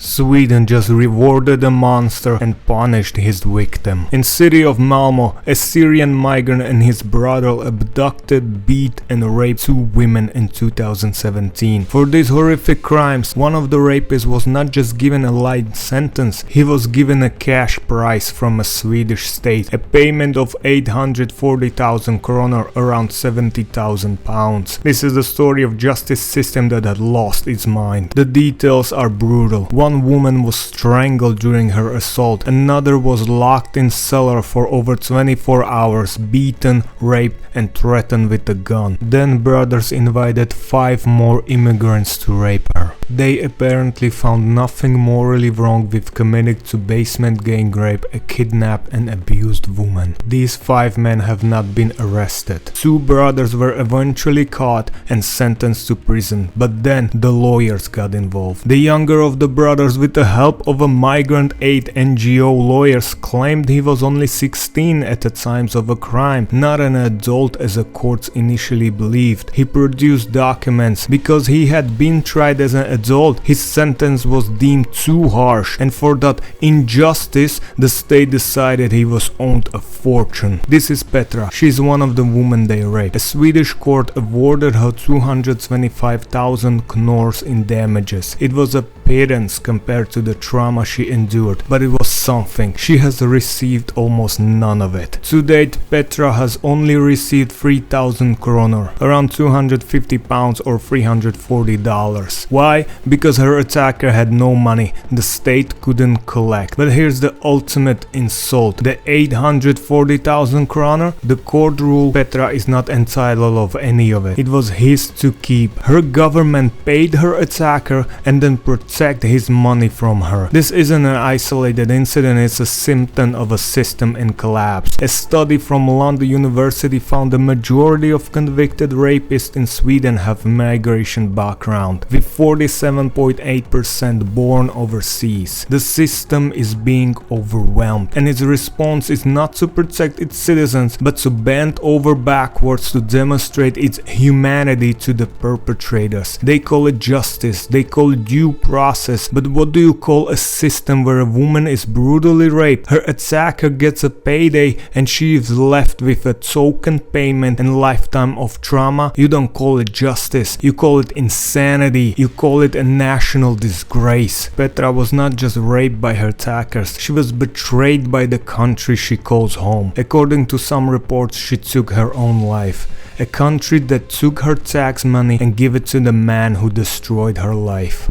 Sweden just rewarded a monster and punished his victim. In city of Malmo, a Syrian migrant and his brother abducted, beat and raped 2 women in 2017. For these horrific crimes, one of the rapists was not just given a light sentence, he was given a cash prize from a Swedish state, a payment of 840,000 kronor, around 70,000 pounds. This is the story of justice system that had lost its mind. The details are brutal. One woman was strangled during her assault, another was locked in cellar for over 24 hours, beaten, raped and threatened with a gun. Then brothers invited 5 more immigrants to rape her. They apparently found nothing morally wrong with committing to basement gang rape a kidnapped and abused woman. These 5 men have not been arrested. 2 brothers were eventually caught and sentenced to prison, but then the lawyers got involved. The younger of the brothers, with the help of a migrant aid NGO lawyers, claimed he was only 16 at the time of a crime, not an adult as the courts initially believed. He produced documents. Because he had been tried as an adult, his sentence was deemed too harsh, and for that injustice the state decided he was owed a fortune. This is Petra. She is one of the women they raped. A Swedish court awarded her 225,000 kronor in damages. It was a pittance compared to the trauma she endured, but it was something. She has received almost none of it. To date, Petra has only received 3,000 kronor, around 250 pounds or $340. Why? Because her attacker had no money, the state couldn't collect. But here's the ultimate insult. The 840,000 kronor? The court ruled Petra is not entitled of any of it. It was his to keep. Her government paid her attacker and then protect his money from her. This isn't an isolated incident, it's a symptom of a system in collapse. A study from London University found the majority of convicted rapists in Sweden have migration background, with 47.8% born overseas. The system is being overwhelmed, and its response is not to protect its citizens, but to bend over backwards to demonstrate its humanity to the perpetrators. They call it justice, they call it due process, but what do you call a system where a woman is brutally raped, her attacker gets a payday, and she is left with a token payment and lifetime of trauma? You don't call it justice, you call it insanity, you call it a national disgrace. Petra was not just raped by her attackers, she was betrayed by the country she calls home. According to some reports, she took her own life. A country that took her tax money and gave it to the man who destroyed her life.